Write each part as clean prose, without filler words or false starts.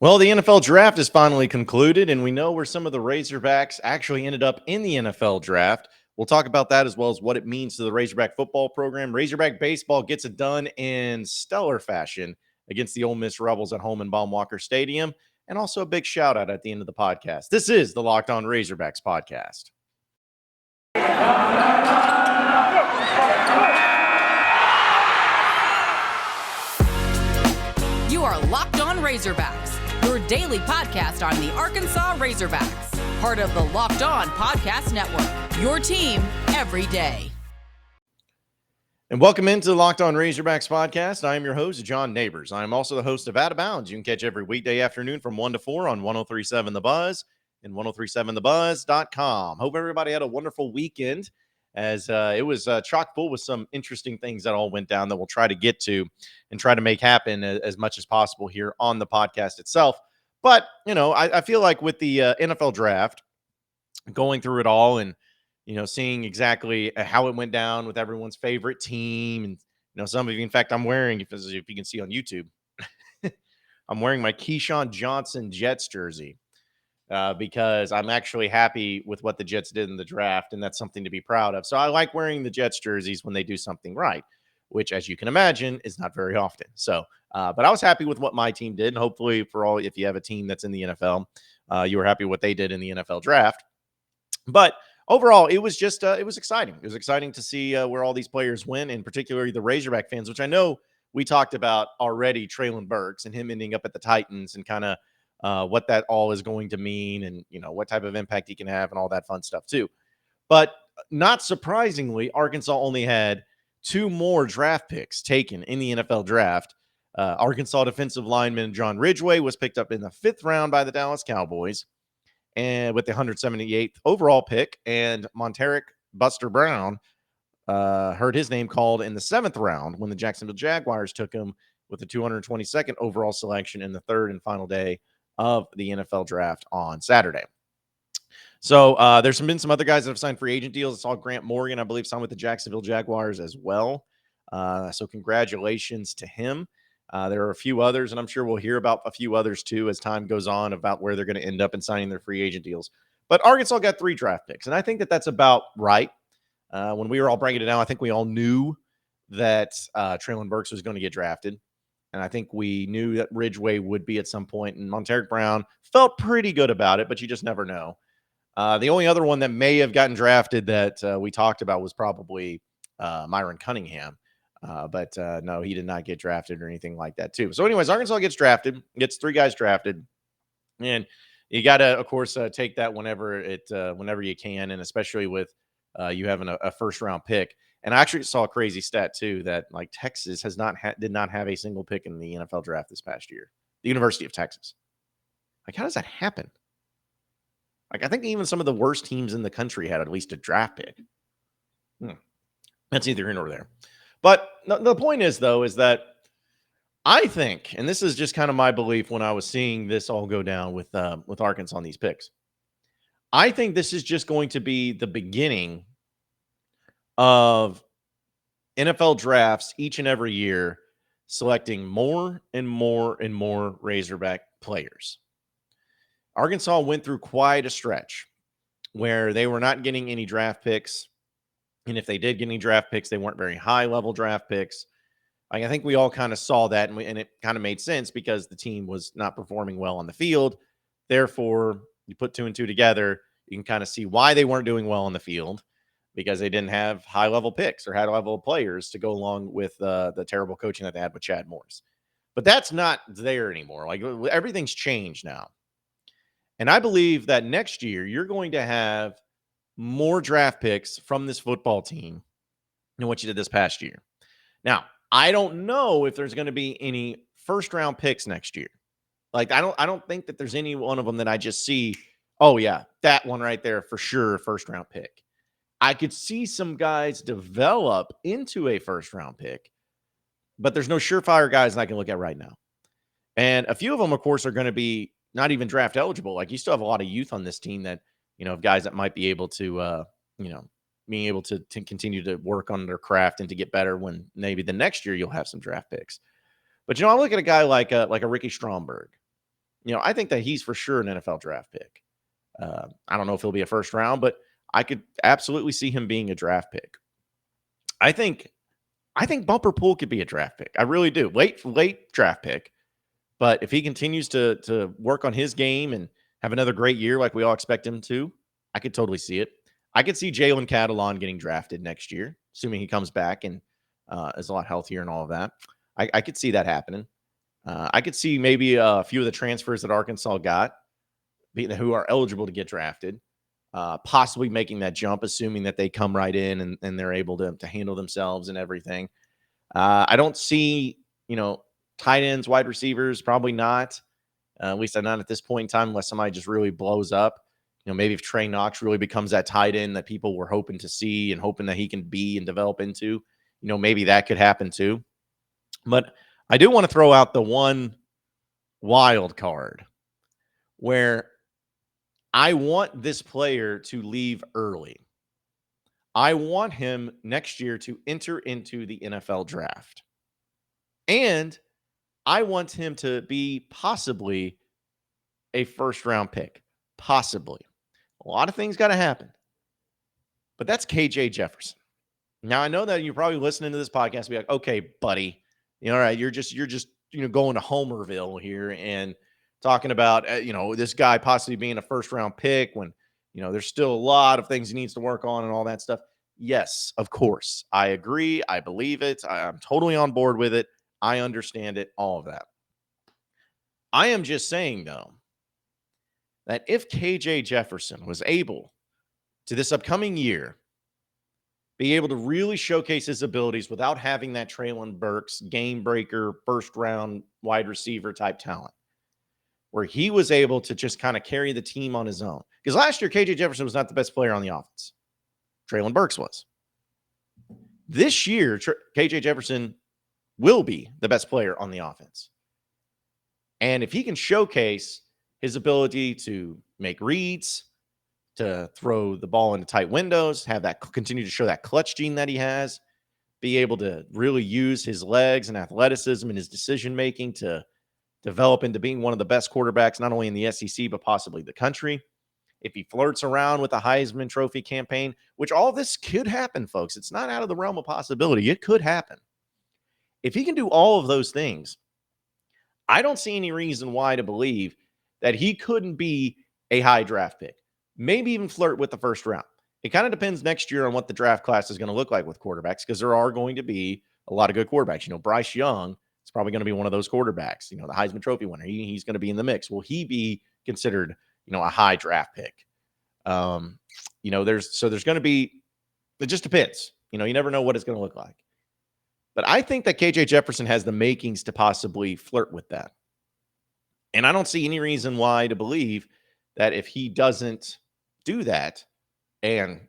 Well, the NFL draft is finally concluded, and we know where some of the Razorbacks actually ended up in the NFL draft. We'll talk about that as well as what it means to the Razorback football program. Razorback baseball gets it done in stellar fashion against the Ole Miss Rebels at home in Baum-Walker Stadium, and also a big shout out at the end of the podcast. This is the Locked On Razorbacks podcast. You are Locked On Razorbacks, your daily podcast on the Arkansas Razorbacks, part of the Locked On Podcast Network, your team every day. And welcome into the Locked On Razorbacks podcast. I am your host, John Nabors. I am also the host of Out of Bounds. You can catch every weekday afternoon from 1 to 4 on 103.7 The Buzz and 103.7thebuzz.com. Hope everybody had a wonderful weekend, as it was chock full with some interesting things that all went down that we'll try to get to and try to make happen as much as possible here on the podcast itself. But, you know, I feel like with the NFL draft, going through it all and, you know, seeing exactly how it went down with everyone's favorite team. And, you know, some of you, in fact, I'm wearing, if you can see on YouTube, I'm wearing my Keyshawn Johnson Jets jersey. Because I'm actually happy with what the Jets did in the draft, and that's something to be proud of. So I like wearing the Jets jerseys when they do something right, which, as you can imagine, is not very often. So, but I was happy with what my team did, and hopefully for all, if you have a team that's in the NFL, you were happy with what they did in the NFL draft. But overall, it was just, it was exciting. It was exciting to see where all these players went, and particularly the Razorback fans, which I know we talked about already, Traylon Burks and him ending up at the Titans and kind of what that all is going to mean and, you know, what type of impact he can have and all that fun stuff too. But not surprisingly, Arkansas only had 2 more draft picks taken in the NFL draft. Arkansas defensive lineman John Ridgway was picked up in the 5th round by the Dallas Cowboys and with the 178th overall pick, and Monteric Buster Brown heard his name called in the 7th round when the Jacksonville Jaguars took him with the 222nd overall selection in the 3rd and final day of the NFL draft on Saturday. So there's been some other guys that have signed free agent deals. I saw Grant Morgan, I believe, signed with the Jacksonville Jaguars as well. So congratulations to him. There are a few others, and I'm sure we'll hear about a few others too as time goes on about where they're going to end up in signing their free agent deals. But Arkansas got 3 draft picks, and I think that that's about right. When we were all breaking it down, I think we all knew that Traylon Burks was going to get drafted. And I think we knew that Ridgway would be at some point, and Monteric Brown felt pretty good about it, but you just never know. The only other one that may have gotten drafted that we talked about was probably Myron Cunningham. But no, he did not get drafted or anything like that too. So anyways, Arkansas gets 3 guys drafted. And you got to, of course, take that whenever you can, and especially with you having a first-round pick. And I actually saw a crazy stat too that like Texas did not have a single pick in the NFL draft this past year. The University of Texas. Like, how does that happen? Like, I think even some of the worst teams in the country had at least a draft pick. That's neither here nor there. But the point is, though, is that I think, and this is just kind of my belief when I was seeing this all go down with Arkansas on these picks, I think this is just going to be the beginning of NFL drafts each and every year selecting more and more and more Razorback players. Arkansas went through quite a stretch where they were not getting any draft picks. And if they did get any draft picks, they weren't very high-level draft picks. I think we all kind of saw that, and it kind of made sense because the team was not performing well on the field. Therefore, you put 2 and 2 together, you can kind of see why they weren't doing well on the field, because they didn't have high-level picks or high-level players to go along with the terrible coaching that they had with Chad Morris. But that's not there anymore. Like, everything's changed now. And I believe that next year you're going to have more draft picks from this football team than what you did this past year. Now, I don't know if there's going to be any first-round picks next year. Like, I don't think that there's any one of them that I just see, oh, yeah, that one right there for sure, first-round pick. I could see some guys develop into a first-round pick, but there's no surefire guys that I can look at right now. And a few of them, of course, are going to be not even draft eligible. Like, you still have a lot of youth on this team that, you know, guys that might be able to, being able to continue to work on their craft and to get better when maybe the next year you'll have some draft picks. But, you know, I look at a guy like a Ricky Stromberg. I think that he's for sure an NFL draft pick. I don't know if he'll be a first round, but I could absolutely see him being a draft pick. I think Bumper Pool could be a draft pick. I really do. Late draft pick. But if he continues to work on his game and have another great year like we all expect him to, I could totally see it. I could see Jalen Catalon getting drafted next year, assuming he comes back and is a lot healthier and all of that. I could see that happening. I could see maybe a few of the transfers that Arkansas got who are eligible to get drafted, possibly making that jump, assuming that they come right in and they're able to handle themselves and everything. I don't see, tight ends, wide receivers, probably not. At least not at this point in time, unless somebody just really blows up. Maybe if Trey Knox really becomes that tight end that people were hoping to see and hoping that he can be and develop into, maybe that could happen too. But I do want to throw out the one wild card where I want this player to leave early. I want him next year to enter into the NFL draft. And I want him to be possibly a first round pick. Possibly. A lot of things got to happen. But that's KJ Jefferson. Now, I know that you're probably listening to this podcast and be like, okay, buddy, all right, you're just going to Homerville here and talking about, this guy possibly being a first round pick when, there's still a lot of things he needs to work on and all that stuff. Yes, of course. I agree. I believe it. I'm totally on board with it. I understand it, all of that. I am just saying, though, that if KJ Jefferson was able to this upcoming year be able to really showcase his abilities without having that Traylon Burks game breaker, first round wide receiver type talent, where he was able to just kind of carry the team on his own. Because last year, KJ Jefferson was not the best player on the offense. Traylon Burks was. This year, KJ Jefferson will be the best player on the offense. And if he can showcase his ability to make reads, to throw the ball into tight windows, have that continue to show that clutch gene that he has, be able to really use his legs and athleticism and his decision-making to develop into being one of the best quarterbacks, not only in the SEC, but possibly the country. If he flirts around with a Heisman Trophy campaign, which all this could happen, folks. It's not out of the realm of possibility. It could happen. If he can do all of those things, I don't see any reason why to believe that he couldn't be a high draft pick. Maybe even flirt with the first round. It kind of depends next year on what the draft class is going to look like with quarterbacks, because there are going to be a lot of good quarterbacks. Bryce Young is probably going to be one of those quarterbacks. The Heisman Trophy winner. He's going to be in the mix. Will he be considered, a high draft pick? There's going to be. It just depends. You never know what it's going to look like. But I think that KJ Jefferson has the makings to possibly flirt with that, and I don't see any reason why to believe that if he doesn't do that and,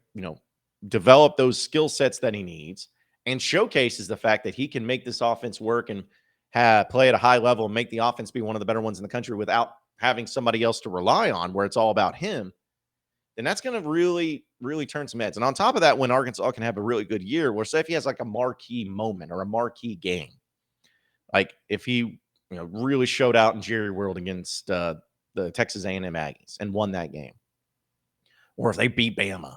develop those skill sets that he needs and showcases the fact that he can make this offense work and play at a high level and make the offense be one of the better ones in the country without having somebody else to rely on where it's all about him, then that's going to really, really turn some heads. And on top of that, when Arkansas can have a really good year, or say if he has like a marquee moment or a marquee game, like if he, really showed out in Jerry World against the Texas A&M Aggies and won that game, or if they beat Bama,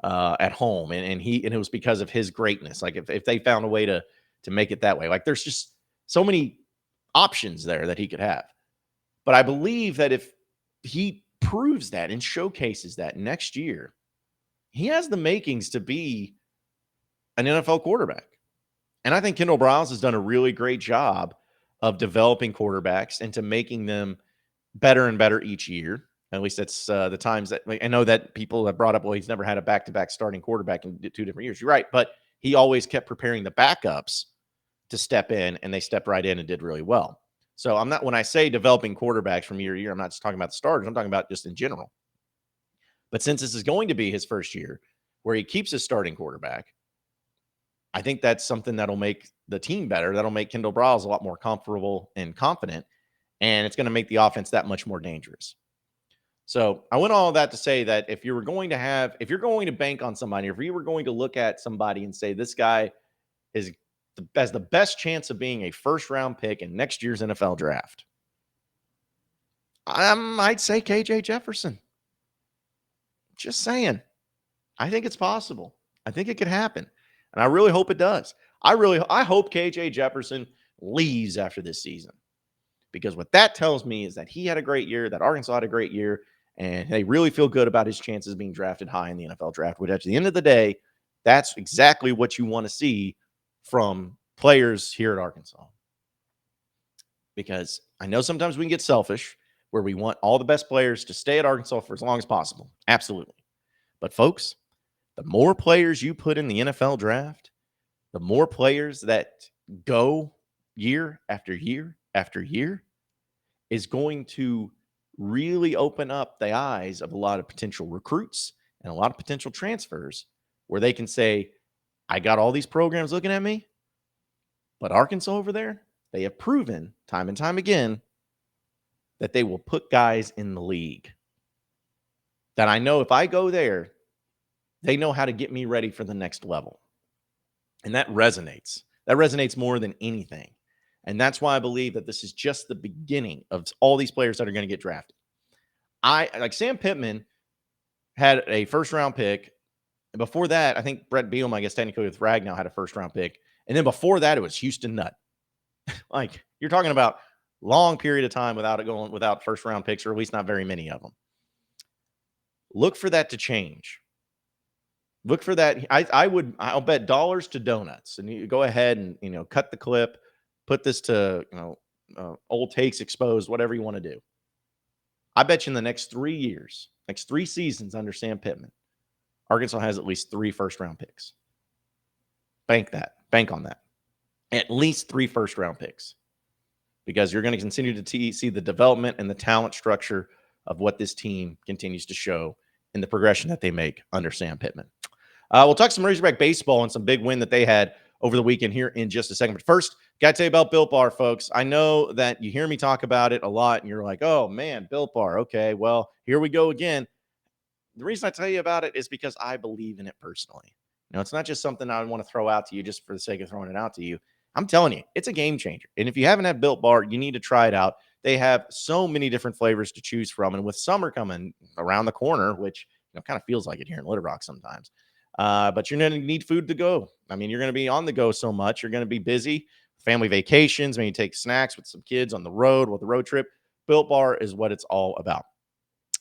at home, and it was because of his greatness. Like if they found a way to make it that way, like there's just so many options there that he could have. But I believe that if he proves that and showcases that next year, he has the makings to be an NFL quarterback. And I think Kendall Briles has done a really great job of developing quarterbacks into making them better and better each year. At least that's the times that I know that people have brought up, well, he's never had a back-to-back starting quarterback in 2 different years. You're right. But he always kept preparing the backups to step in, and they stepped right in and did really well. So when I say developing quarterbacks from year to year, I'm not just talking about the starters. I'm talking about just in general. But since this is going to be his first year where he keeps his starting quarterback, I think that's something that'll make the team better. That'll make Kendall Briles a lot more comfortable and confident, and it's going to make the offense that much more dangerous. So I went all of that to say that if you're going to bank on somebody, if you were going to look at somebody and say this guy has the best chance of being a first round pick in next year's NFL draft, I'd say KJ Jefferson. Just saying. I think it's possible. I think it could happen. And I really hope it does. I hope KJ Jefferson leaves after this season. Because what that tells me is that he had a great year, that Arkansas had a great year, and they really feel good about his chances of being drafted high in the NFL draft, which at the end of the day, that's exactly what you want to see from players here at Arkansas. Because I know sometimes we can get selfish where we want all the best players to stay at Arkansas for as long as possible. Absolutely. But folks, the more players you put in the NFL draft, the more players that go year after year after year is going to really open up the eyes of a lot of potential recruits and a lot of potential transfers where they can say, I got all these programs looking at me, but Arkansas over there, they have proven time and time again that they will put guys in the league that I know if I go there, they know how to get me ready for the next level. And that resonates. That resonates more than anything. And that's why I believe that this is just the beginning of all these players that are going to get drafted. Like Sam Pittman had a first-round pick. And before that, I think Brett Bielema, I guess technically with Ragnow, had a first-round pick. And then before that, it was Houston Nutt. Like, you're talking about long period of time without first-round picks, or at least not very many of them. Look for that to change. Look for that. I'll bet dollars to donuts, and you go ahead and cut the clip, put this to old takes exposed, whatever you want to do. I bet you in the next 3 years, next 3 seasons under Sam Pittman, Arkansas has at least 3 first-round picks. Bank on that. At least 3 first-round picks, because you're going to continue to see the development and the talent structure of what this team continues to show in the progression that they make under Sam Pittman. We'll talk some Razorback baseball and some big win that they had over the weekend here in just a second. But first, got to tell you about Built Bar, folks. I know that you hear me talk about it a lot, and you're like, oh, man, Built Bar. Okay, well, here we go again. The reason I tell you about it is because I believe in it personally. It's not just something I want to throw out to you just for the sake of throwing it out to you. I'm telling you, it's a game changer. And if you haven't had Built Bar, you need to try it out. They have so many different flavors to choose from. And with summer coming around the corner, which kind of feels like it here in Little Rock sometimes, but you're going to need food to go. I mean, you're going to be on the go so much. You're going to be busy. Family vacations, maybe take snacks with some kids on the road with a road trip. Built Bar is what it's all about.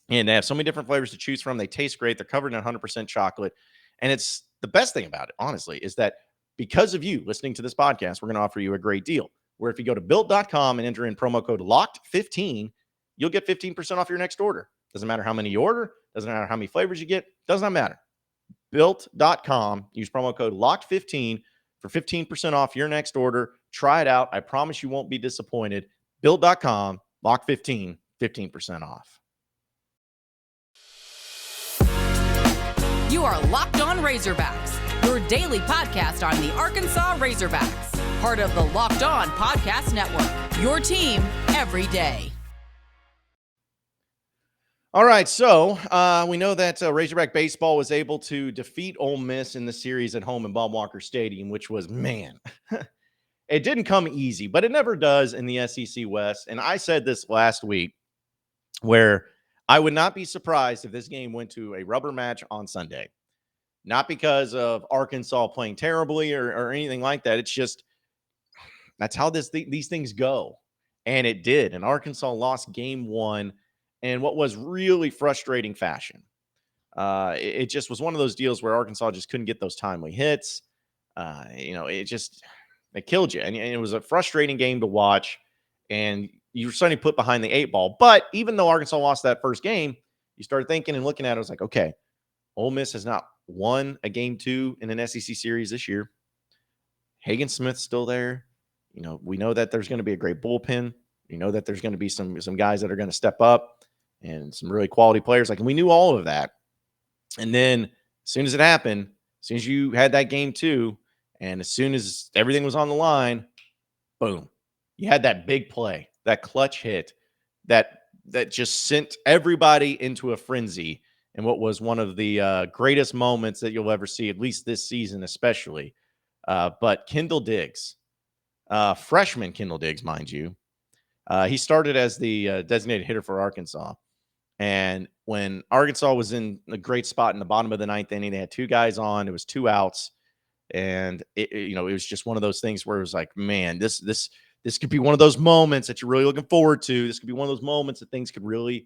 And they have so many different flavors to choose from. They taste great. They're covered in 100% chocolate. And it's the best thing about it, honestly, is that because of you listening to this podcast, we're going to offer you a great deal where if you go to built.com and enter in promo code LOCKED15, you'll get 15% off your next order. Doesn't matter how many you order. Doesn't matter how many flavors you get. Does not matter. Built.com. Use promo code LOCKED15 for 15% off your next order. Try it out. I promise you won't be disappointed. Built.com, LOCKED15, 15% off. You are Locked On Razorbacks, your daily podcast on the Arkansas Razorbacks, part of the Locked On Podcast Network, your team every day. All right, so we know that Razorback Baseball was able to defeat Ole Miss in the series at home in Bob Walker Stadium, which was, man, it didn't come easy, but it never does in the SEC West. And I said this last week where I would not be surprised if this game went to a rubber match on Sunday. Not because of Arkansas playing terribly or anything like that. It's just that's how these things go. And it did. And Arkansas lost game 1 in what was really frustrating fashion. It just was one of those deals where Arkansas just couldn't get those timely hits. It killed you. And it was a frustrating game to watch. And you were suddenly put behind the 8 ball. But even though Arkansas lost that first game, you started thinking and looking at it. It was like, okay, Ole Miss has not won a game 2 in an SEC series this year. Hagen Smith's still there. We know that there's going to be a great bullpen. We know that there's going to be some guys that are going to step up and some really quality players. Like, we knew all of that. And then as soon as it happened, as soon as you had that game 2, and as soon as everything was on the line, boom, you had that big play, that clutch hit that just sent everybody into a frenzy and what was one of the greatest moments that you'll ever see, at least this season especially. But Kendall Diggs, freshman Kendall Diggs, mind you, He started as the designated hitter for Arkansas. And when Arkansas was in a great spot in the bottom of the ninth inning, they had two guys on. It was 2 outs. And it was just one of those things where it was like, man, this could be one of those moments that you're really looking forward to. This could be one of those moments that things could really,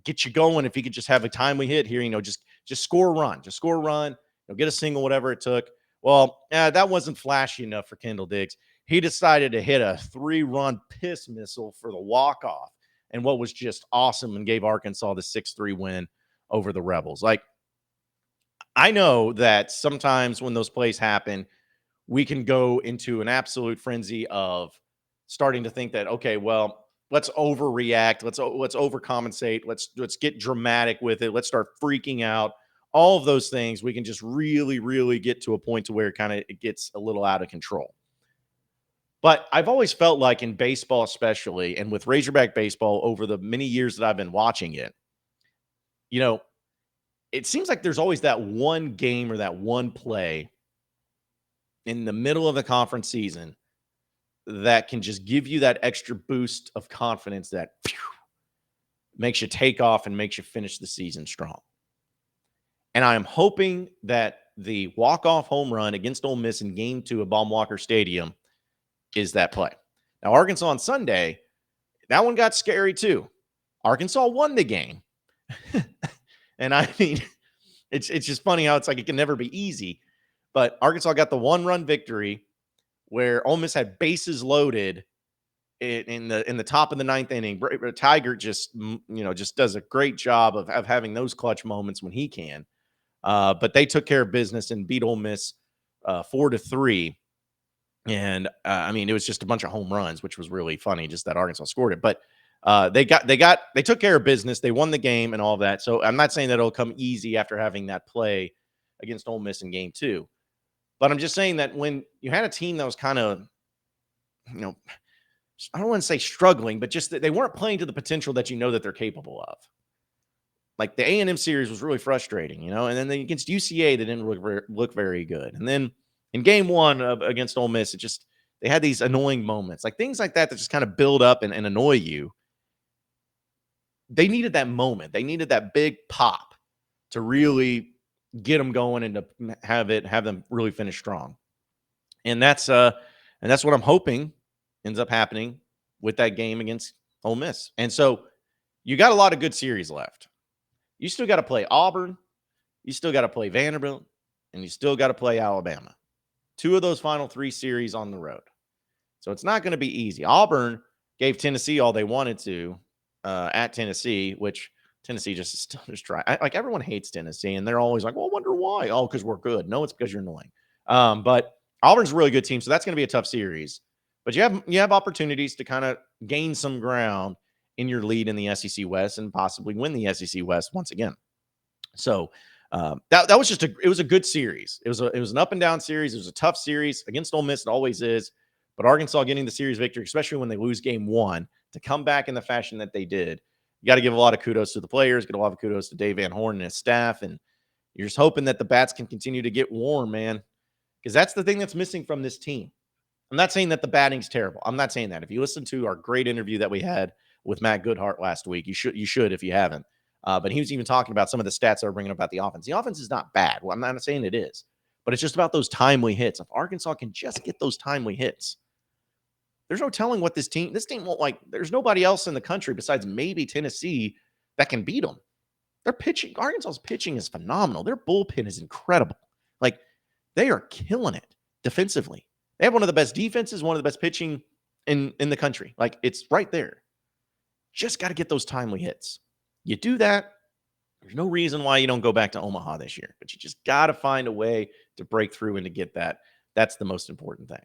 get you going. If he could just have a timely hit here, just score a run, get a single, whatever it took. Well, that wasn't flashy enough for Kendall Diggs. He decided to hit a 3-run piss missile for the walk-off, and what was just awesome, and gave Arkansas the 6-3 win over the Rebels. Like, I know that sometimes when those plays happen, we can go into an absolute frenzy of starting to think that, okay, well, let's overreact, let's overcompensate, let's get dramatic with it, let's start freaking out. All of those things, we can just really, really get to a point to where it gets a little out of control. But I've always felt like in baseball, especially, and with Razorback Baseball over the many years that I've been watching it, it seems like there's always that one game or that one play in the middle of the conference season that can just give you that extra boost of confidence that makes you take off and makes you finish the season strong. And I am hoping that the walk-off home run against Ole Miss in Game 2 of Baum-Walker Stadium is that play. Now, Arkansas on Sunday, that one got scary too. Arkansas won the game. And I mean, it's just funny how it's like it can never be easy. But Arkansas got the 1-run victory where Ole Miss had bases loaded in the top of the ninth inning. Tiger just does a great job of having those clutch moments when he can. But they took care of business and beat Ole Miss 4-3. And it was just a bunch of home runs, which was really funny, just that Arkansas scored it. But they took care of business. They won the game and all of that. So I'm not saying that it'll come easy after having that play against Ole Miss in Game 2. But I'm just saying that when you had a team that was kind of, I don't want to say struggling, but just that they weren't playing to the potential that that they're capable of. Like the A&M series was really frustrating, and then against UCA, they didn't look very good. And then in Game 1 against Ole Miss, they had these annoying moments, like things like that just kind of build up and annoy you. They needed that moment. They needed that big pop to really get them going and to have them really finish strong. And that's what I'm hoping ends up happening with that game against Ole Miss. And so you got a lot of good series left. You still got to play Auburn, you still got to play Vanderbilt, and you still got to play Alabama. 2 of those final 3 series on the road. So it's not going to be easy. Auburn gave Tennessee all they wanted to at Tennessee, which Tennessee just try. Like everyone hates Tennessee, and they're always like, well, I wonder why. Oh, because we're good. No, it's because you're annoying. But Auburn's a really good team, so that's going to be a tough series. But you have opportunities to kind of gain some ground in your lead in the SEC West and possibly win the SEC West once again. So that was it was a good series. It was an up and down series. It was a tough series against Ole Miss. It always is. But Arkansas getting the series victory, especially when they lose Game 1, to come back in the fashion that they did, you got to give a lot of kudos to the players, get a lot of kudos to Dave Van Horn and his staff. And you're just hoping that the bats can continue to get warm, man, because that's the thing that's missing from this team. I'm not saying that the batting's terrible. I'm not saying that. If you listen to our great interview that we had with Matt Goodhart last week, you should if you haven't. But he was even talking about some of the stats that are bringing up about the offense. The offense is not bad. Well, I'm not saying it is, but it's just about those timely hits. If Arkansas can just get those timely hits, there's no telling what this team won't like. There's nobody else in the country besides maybe Tennessee that can beat them. Their pitching, Arkansas's pitching is phenomenal. Their bullpen is incredible. Like, they are killing it defensively. They have one of the best defenses, one of the best pitching in the country. Like, it's right there. Just got to get those timely hits. You do that, there's no reason why you don't go back to Omaha this year. But you just got to find a way to break through and to get that. That's the most important thing.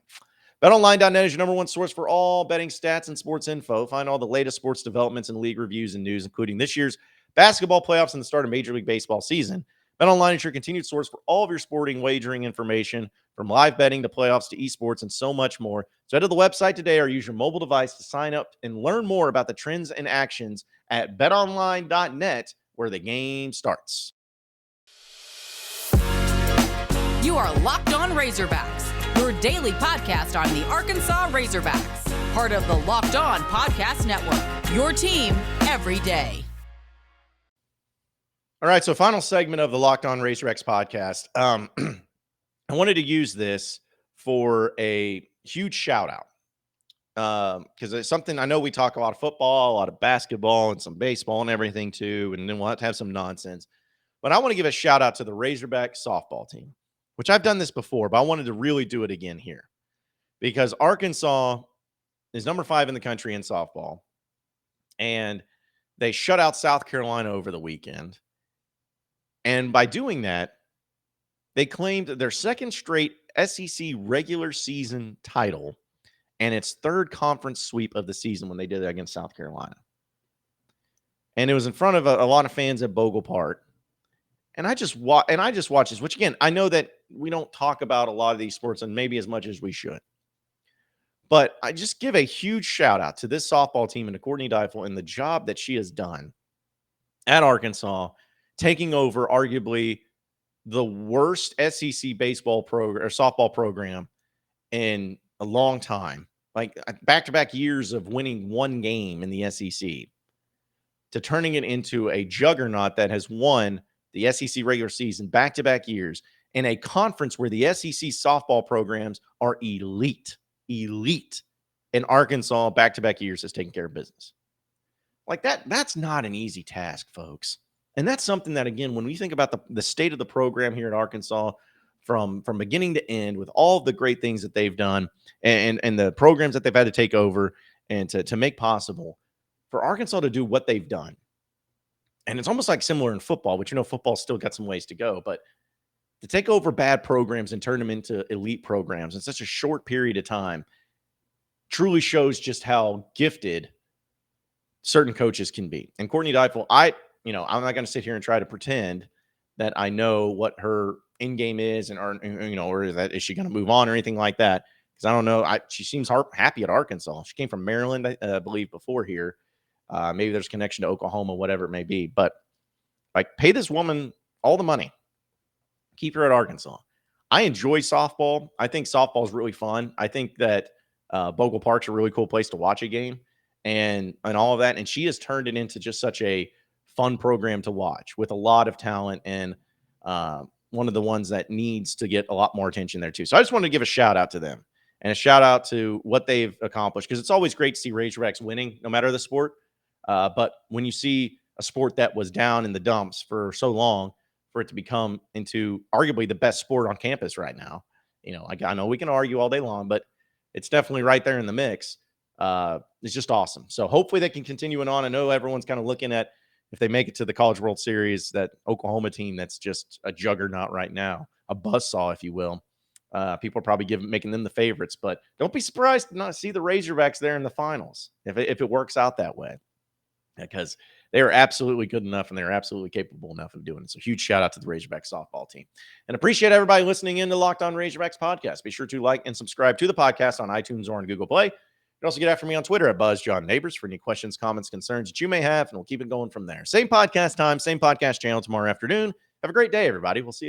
BetOnline.net is your number one source for all betting stats and sports info. Find all the latest sports developments and league reviews and news, including this year's basketball playoffs and the start of Major League Baseball season. BetOnline is your continued source for all of your sporting wagering information, from live betting to playoffs to esports and so much more. So head to the website today or use your mobile device to sign up and learn more about the trends and actions at betonline.net, where the game starts. You are Locked On Razorbacks, your daily podcast on the Arkansas Razorbacks, part of the Locked On Podcast Network, your team every day. All right, so final segment of the Locked On Razorbacks podcast. I wanted to use this for a huge shout out because it's something I know we talk a lot of football, a lot of basketball, and some baseball and everything too, and then we'll have to have some nonsense. But I want to give a shout out to the Razorback Softball team, which I've done this before, but I wanted to really do it again here because Arkansas is number 5 in the country in softball, and they shut out South Carolina over the weekend. And by doing that, they claimed their second straight SEC regular season title and its third conference sweep of the season when they did that against South Carolina. And it was in front of a lot of fans at Bogle Park. And I just watched this, which again, I know that we don't talk about a lot of these sports and maybe as much as we should. But I just give a huge shout out to this softball team and to Courtney Deifel and the job that she has done at Arkansas, taking over arguably the worst SEC baseball program or softball program in a long time, like back-to-back years of winning one game in the SEC, to turning it into a juggernaut that has won the SEC regular season back-to-back years in a conference where the SEC softball programs are elite, and Arkansas back-to-back years has taken care of business. Like that's not an easy task, folks. And that's something that, again, when we think about the state of the program here at Arkansas from beginning to end with all the great things that they've done and the programs that they've had to take over and to make possible for Arkansas to do what they've done. And it's almost like similar in football, which, football's still got some ways to go. But to take over bad programs and turn them into elite programs in such a short period of time truly shows just how gifted certain coaches can be. And Courtney Deifel, I'm not going to sit here and try to pretend that I know what her end game is or is she going to move on or anything like that. Because I don't know. She seems happy at Arkansas. She came from Maryland, I believe, before here. Maybe there's a connection to Oklahoma, whatever it may be. But pay this woman all the money. Keep her at Arkansas. I enjoy softball. I think softball is really fun. I think that Bogle Park's a really cool place to watch a game and all of that. And she has turned it into just such a fun program to watch with a lot of talent and one of the ones that needs to get a lot more attention there too. So I just wanted to give a shout out to them and a shout out to what they've accomplished, because it's always great to see Razorbacks winning no matter the sport. But when you see a sport that was down in the dumps for so long, for it to become into arguably the best sport on campus right now, I know we can argue all day long, but it's definitely right there in the mix. It's just awesome. So hopefully they can continue it on. I know everyone's kind of looking at, if they make it to the College World Series, that Oklahoma team that's just a juggernaut right now, a buzzsaw, if you will. People are probably making them the favorites, but don't be surprised to not see the Razorbacks there in the finals if it works out that way, because they are absolutely good enough and they're absolutely capable enough of doing it. So huge shout out to the Razorback softball team, and appreciate everybody listening in to Locked On Razorbacks podcast. Be sure to like and subscribe to the podcast on iTunes or on Google Play. You can also get after me on Twitter at BuzzJohnNabors for any questions, comments, concerns that you may have, and we'll keep it going from there. Same podcast time, same podcast channel tomorrow afternoon. Have a great day, everybody. We'll see you.